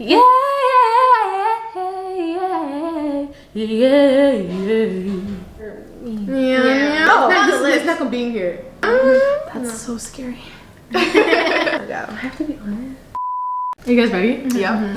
Yeah, yeah, yeah. Oh, it's not gonna be here. That's so scary. I have to be honest. Are you guys ready? Yeah.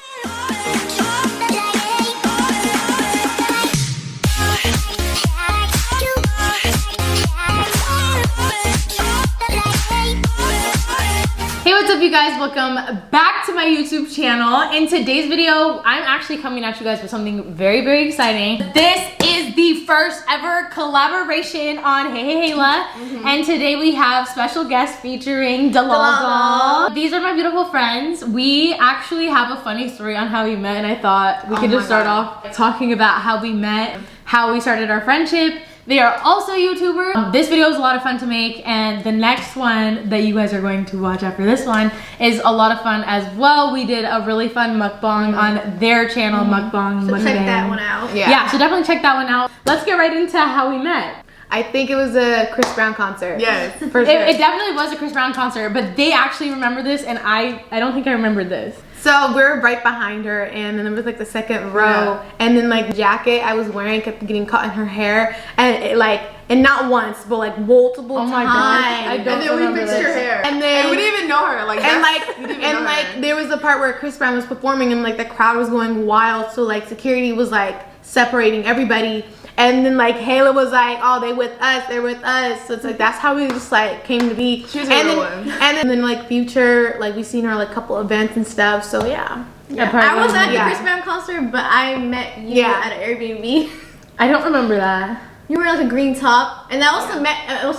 Hey, what's up you guys? Welcome back to my YouTube channel. In today's video, I'm actually coming at you guys with something very, very exciting. This is the first ever collaboration on Hey Hey Heyla. And today we have special guest featuring Dalal. These are my beautiful friends. We actually have a funny story on how we met, and I thought we could just start off talking about how we met, how we started our friendship. They are also YouTubers. This video is a lot of fun to make, and the next one that you guys are going to watch after this one is a lot of fun as well. We did a really fun mukbang on their channel, Mukbang. So check that one out. Yeah, so definitely check that one out. Let's get right into how we met. I think it was a Chris Brown concert. Yes. For sure. It definitely was a Chris Brown concert, but they actually remember this, and I don't think I remembered this. So we're right behind her, and then it was like the second row, and then like the jacket I was wearing kept getting caught in her hair, and it like, and not once, but like multiple times. My gosh, I don't And then we remember fixed this. your hair. And then we didn't even know her. Like, and that's- like there was a part where Chris Brown was performing, and like the crowd was going wild, so like security was like separating everybody. And then like Heyla was like, oh, they're with us. So it's like that's how we just like came to be. She was and a real then, one. And then like Future, like we seen her like a couple events and stuff. So yeah. I wasn't at the Yeah. Chris Brown concert, but I met you at an Airbnb. I don't remember that. You were like a green top, and I also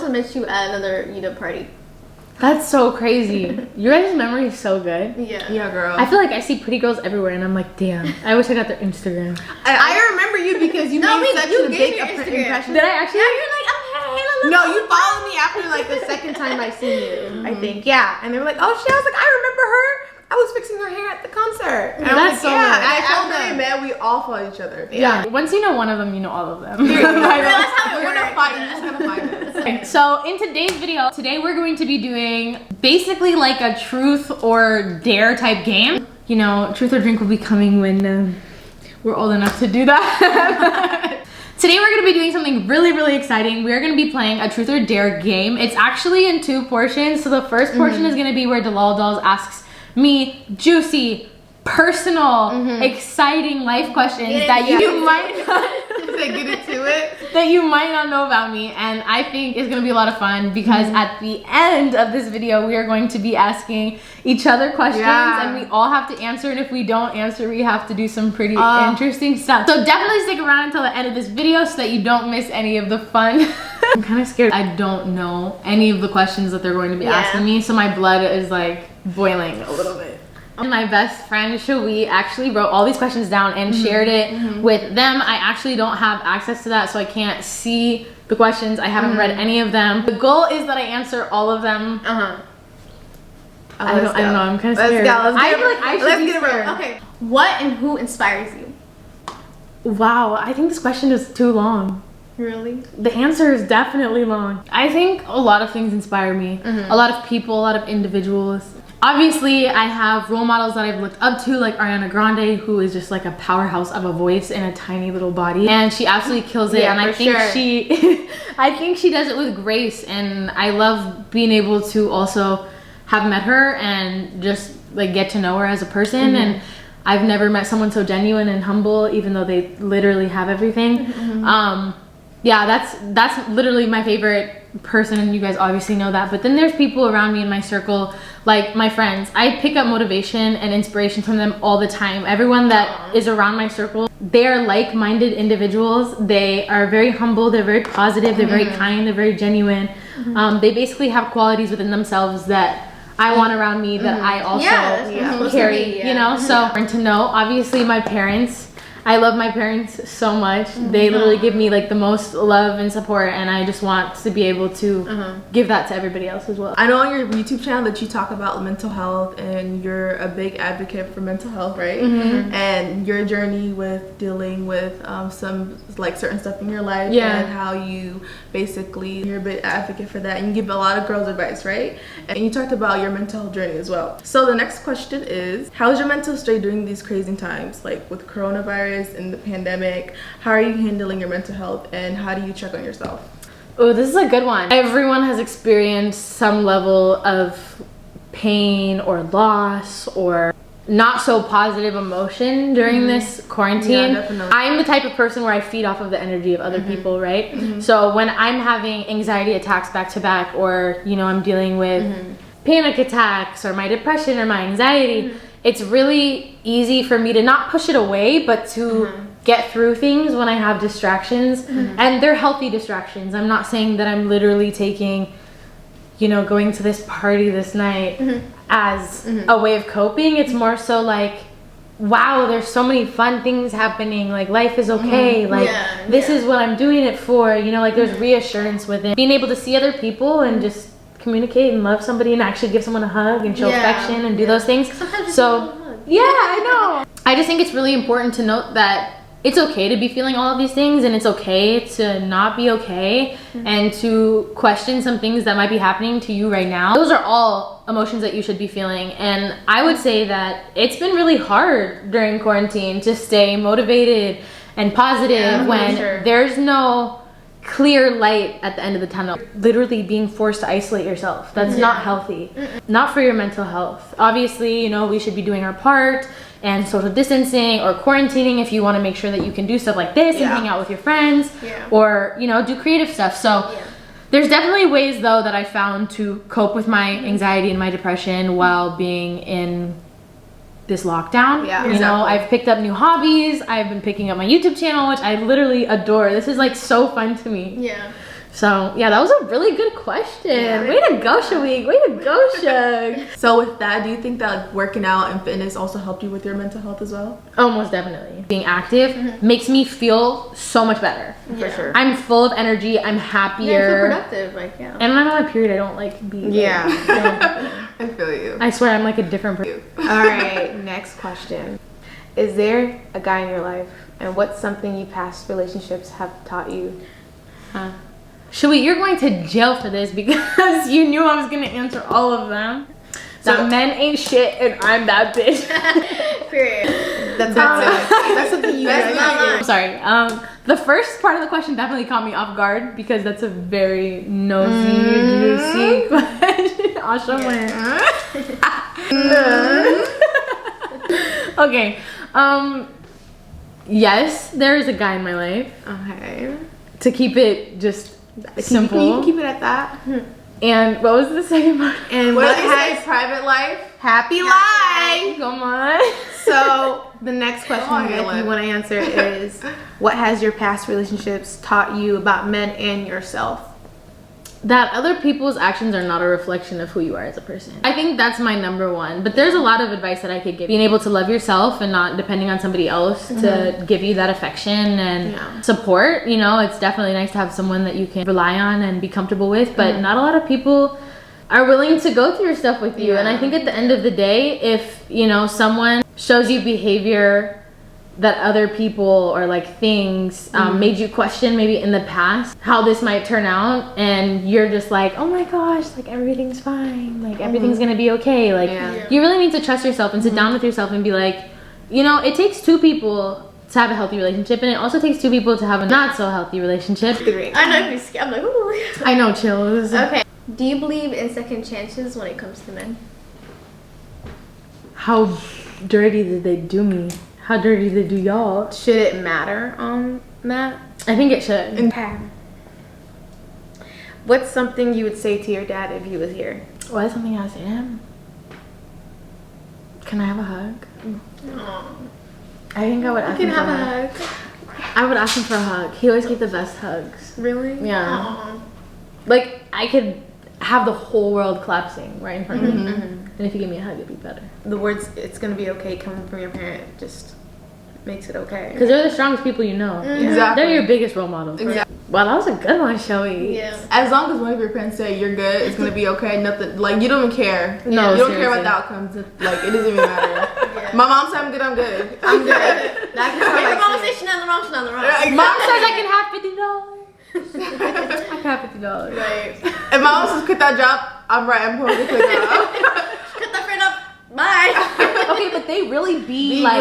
met you at another party. That's so crazy. Your guys' memory is so good. Yeah. Yeah, girl. I feel like I see pretty girls everywhere, and I'm like, damn. I wish I got their Instagram. I remember you because you No, made you such a gave big me your Instagram. impression. Did I actually? Yeah, you're like, oh, hey, Heyla, No, you followed me after like the second time I seen you, I think. Yeah. And they were like, oh shit, I was like, I remember her. I was fixing her hair at the concert. And I was That's like, so yeah. nice. And I told After we them. met, we all fought each other. Yeah. Once you know one of them, you know all of them. That's how it We're gonna works. fight. You're just gonna fight us. Okay, so in today's video, today we're going to be doing basically like a truth or dare type game. You know, truth or drink will be coming when we're old enough to do that. Today we're going to be doing something really, really exciting. We're going to be playing a truth or dare game. It's actually in two portions. So the first portion is going to be where Dalal Dolls asks me juicy, personal, exciting life questions that you might not Get into it. that you might not know about me, and I think it's gonna be a lot of fun because at the end of this video we are going to be asking each other questions and we all have to answer, and if we don't answer we have to do some pretty interesting stuff. So definitely stick around until the end of this video so that you don't miss any of the fun. I'm kind of scared. I don't know any of the questions that they're going to be asking me, so my blood is like boiling a little bit. My best friend Shawi actually wrote all these questions down and shared it with them. I actually don't have access to that, so I can't see the questions. I haven't read any of them. The goal is that I answer all of them. I don't know. I'm kind of scared. I feel like I should be scared. Okay. What and who inspires you? Wow, I think this question is too long. Really? The answer is definitely long. I think a lot of things inspire me. A lot of people, a lot of individuals. Obviously, I have role models that I've looked up to, like Ariana Grande, who is just like a powerhouse of a voice in a tiny little body, and she absolutely kills it. And I think I think she does it with grace, and I love being able to also have met her and just like get to know her as a person. And I've never met someone so genuine and humble, even though they literally have everything. Yeah, that's literally my favorite person, and you guys obviously know that. But then there's people around me in my circle, like my friends. I pick up motivation and inspiration from them all the time. Everyone that is around my circle, they're like-minded individuals. They are very humble, they're very positive, they're very kind, they're very genuine. They basically have qualities within themselves that I want around me, that I also carry, you know? So, and to know, obviously my parents, I love my parents so much. They literally give me like the most love and support, and I just want to be able to give that to everybody else as well. I know on your YouTube channel that you talk about mental health and you're a big advocate for mental health, right? And your journey with dealing with some like certain stuff in your life and how you basically, you're a big advocate for that and you give a lot of girls advice, right? And you talked about your mental health journey as well. So the next question is, how is your mental state during these crazy times, like with coronavirus and the pandemic? How are you handling your mental health and how do you check on yourself? Oh, this is a good one. Everyone has experienced some level of pain or loss or not so positive emotion during this quarantine. Yeah, definitely. I'm the type of person where I feed off of the energy of other people, right? So when I'm having anxiety attacks back to back, or you know, I'm dealing with panic attacks or my depression or my anxiety, it's really easy for me to not push it away, but to get through things when I have distractions. And they're healthy distractions. I'm not saying that I'm literally taking, you know, going to this party this night as a way of coping. It's more so like, wow, there's so many fun things happening. Like, life is okay. Like, this is what I'm doing it for. You know, like, there's reassurance within being able to see other people and just communicate and love somebody and actually give someone a hug and show affection and do those things. So, yeah, I know. I just think it's really important to note that it's okay to be feeling all of these things, and it's okay to not be okay, and to question some things that might be happening to you right now. Those are all emotions that you should be feeling, and I would say that it's been really hard during quarantine to stay motivated and positive when there's no clear light at the end of the tunnel. Literally being forced to isolate yourself. That's not healthy. Not for your mental health. Obviously, you know, we should be doing our part and social distancing or quarantining if you want to make sure that you can do stuff like this and hang out with your friends or, you know, do creative stuff. So there's definitely ways though that I found to cope with my anxiety and my depression while being in this lockdown. You know, I've picked up new hobbies. I've been picking up my YouTube channel, which I literally adore. This is like so fun to me. So yeah, that was a really good question. Way to go, Shaweek. Way to go, Shug. So with that, do you think that like, working out and fitness also helped you with your mental health as well? Oh, most definitely. Being active makes me feel so much better. For sure. I'm full of energy. I'm happier. Yeah, I feel productive. Like, And when I'm on my period, I don't like be. I feel you. I swear I'm like a different person. All right, next question. Is there a guy in your life, and what's something you past relationships have taught you? Shaweek, you're going to jail for this because you knew I was going to answer all of them. That men ain't shit and I'm that bitch. period. That's something you guys I'm sorry. The first part of the question definitely caught me off guard because that's a very nosy, juicy question. Asha went. Okay. Yes, there is a guy in my life. Okay. To keep it just simple. You can keep it at that. And what was the second part? And What what did has you say? Private life? happy life? Come on. So the next question, on, if Dylan. you want to answer, is what has your past relationships taught you about men and yourself? That other people's actions are not a reflection of who you are as a person. I think that's my number one. But there's a lot of advice that I could give. Being able to love yourself and not depending on somebody else to give you that affection and support. You know, it's definitely nice to have someone that you can rely on and be comfortable with. But not a lot of people are willing to go through stuff with you. And I think at the end of the day, if, you know, someone shows you behavior that other people or like things made you question maybe in the past how this might turn out, and you're just like, oh my gosh, like everything's fine, like everything's gonna be okay, like you really need to trust yourself and sit down with yourself and be like, you know, it takes two people to have a healthy relationship, and it also takes two people to have a not so healthy relationship. I know, if you're I'm like, ooh. I know, chills. Okay. Do you believe in second chances when it comes to men? How dirty did they do me? How dirty did they do y'all? Should it matter on that? I think it should. Okay. What's something you would say to your dad if he was here? Why is something I say to him? Can I have a hug? I think I would ask him for a hug. I would ask him for a hug. He always gave the best hugs. Really? Yeah. Like, I could have the whole world collapsing right in front of me. And if you give me a hug, it'd be better. The words "it's gonna be okay" coming from your parent just makes it okay. Because they're the strongest people you know. Exactly. They're your biggest role models. Exactly. Wow, that was a good one, Joey. Yeah. As long as one of your parents say you're good, it's gonna be okay. Nothing like you don't even care. No, you don't care seriously. about the outcomes. Like it doesn't even matter. My mom said I'm good. I'm good. I'm good. That can sound If your like mama shit. says she's not in the wrong, she's not in the wrong. Mom says I can have $50. I can have $50. Right. If my mom says quit that job, I'm right. I'm going to quit that job. Cut that friend up. Bye. Okay, but they really be Like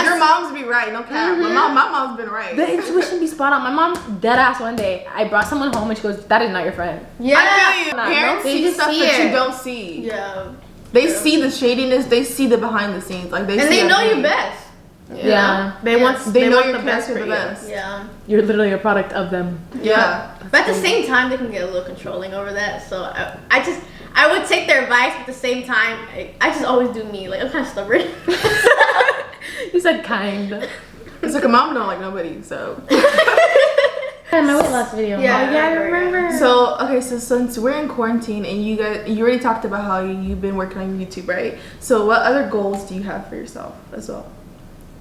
your moms be right. No cap. My mom's been right. the intuition be spot on. My mom dead ass one day. I brought someone home and she goes, "That is not your friend." Yeah. I feel you. Nah, Parents they see just stuff see that you it. don't see. Yeah. They see the shadiness. They see the behind the scenes. Like they And see they know everything. you best. Yeah. They want They know want your the parents best are for the you. best. Yeah. You're literally a product of them. Yeah. But at the same time, they can get a little controlling over that. So I would take their advice, but at the same time, I just always do me. Like I'm kind of stubborn. You said kind. It's like a mom don't like nobody. So. Yeah, my weight loss video. Yeah. Oh, yeah, I remember. So okay, so since we're in quarantine and you already talked about how you've been working on YouTube, right? So what other goals do you have for yourself as well?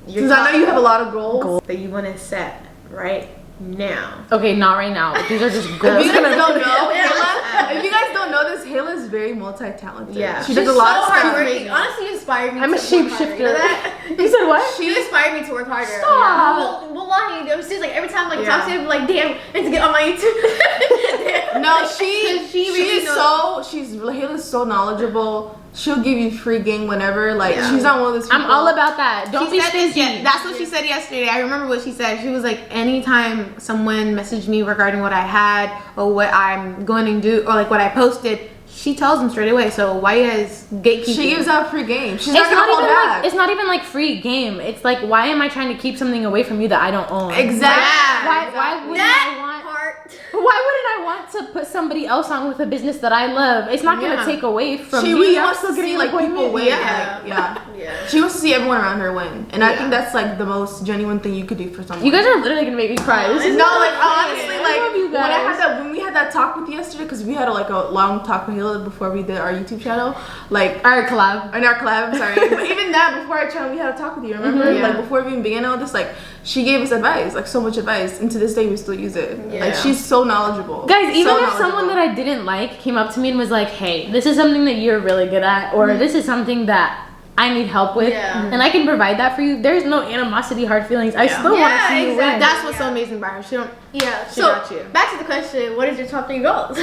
Because I know you have a lot of goals. that you want to set right now. Okay, not right now. These are just If goals. you guys don't know, Yeah. Hayla, if you guys don't know this, Hayla is very multi-talented. Yeah. She does a lot of so stuff. hardworking. Honestly, you inspired me. I'm a to work harder. shapeshifter. You know that? You said what? You inspired me to work harder. Stop. Wallahi, I'm serious. Like every time like Yeah. talk to you, I'm like, damn, I need to get on my YouTube. No, she really is knows- Hayla's so knowledgeable. She'll give you free game whenever. Like Yeah. she's not one of those people. I'm all about that. Don't be She said this, stingy. yeah, that's what she said yesterday. I remember what she said. She was like, anytime someone messaged me regarding what I had or what I'm going to do or like what I posted, she tells them straight away. So why you guys gatekeeping? She gives out free game. She's It's not not gonna hold even back. like it's not even like free game. It's like, why am I trying to keep something away from you that I don't own? Exactly. Why wouldn't that I want? part. Why wouldn't I want to put somebody else on with a business that I love? It's not Yeah. gonna take away from She me. really I'm wants still to see getting like an people appointment. win. Yeah. Like, yeah. Yeah. She wants to see everyone around her win, and I Yeah. think that's like the most genuine thing you could do for someone. You guys are literally gonna make me cry. This is No, like honestly, I like love you guys. when we had that talk with you yesterday, because we had a long talk with Hila before we did our YouTube channel, like our collab. in our collab. Sorry, but even that before our channel, we had a talk with you. Remember, Mm-hmm. Yeah. like before we even began all this, like she gave us advice, like so much advice, and to this day we still use it. Yeah. Like she's so knowledgeable. Guys, even So if someone that I didn't like came up to me and was like, "Hey, this is something that you're really good at," or "This is something that I need help with," Yeah. and I can provide that for you, there's no animosity, hard feelings. I Yeah. still want to Yeah, see you exactly. win. That's what's so amazing about her. She don't. Yeah. She So got you. back to the question: what is your top 3 goals?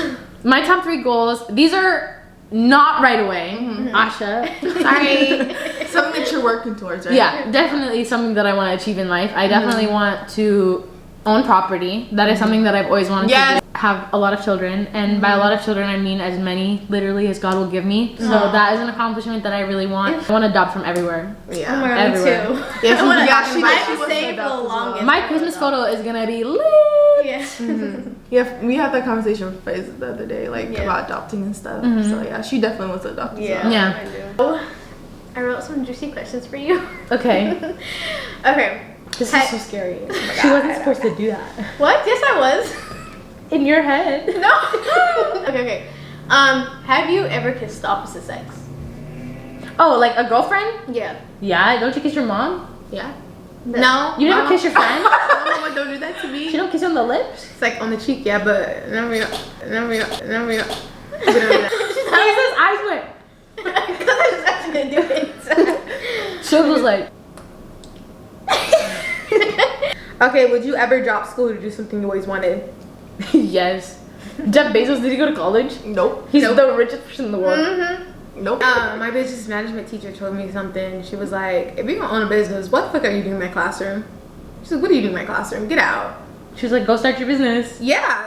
My top 3 goals. These are not right away, Asha. Sorry. something that you're working towards, right? Yeah, definitely something that I want to achieve in life. I definitely want to own property. That is something that I've always wanted Yes. to do. Have a lot of children, and by a lot of children I mean as many literally as God will give me. So that is an accomplishment that I really want. I want to adopt from everywhere. Yeah. Me Everywhere. too. Yeah, I wanna yeah, adopt she my- did. I've She been wants to saving for adopt the as well. longest. My Christmas photo is gonna be lit. Yeah. Yeah, we had that conversation with Faiz the other day, like Yeah. about adopting and stuff. So yeah, she definitely wants to adopt. Yeah. As well. Yeah. I do. Oh, I wrote some juicy questions for you. Okay. Okay. This Hey. is so scary. She wasn't supposed to do that. What? Yes, I was. In your head. No. Okay. Have you ever kissed the opposite sex? Oh, like a girlfriend? Yeah. Yeah. Don't you kiss your mom? Yeah. No. You never kiss your friend? Mama, don't do that to me. She don't kiss you on the lips? It's like on the cheek, yeah, but never. Lisa's eyes went. Because I was actually gonna do it. She was like, Okay, would you ever drop school to do something you always wanted? yes. Jeff Bezos, did he go to college? Nope. He's the richest person in the world. Nope. My business management teacher told me something. She was like, if you're gonna own a business, what the fuck are you doing in my classroom? She said, what are you doing in my classroom? Get out. She was like, go start your business. Yeah.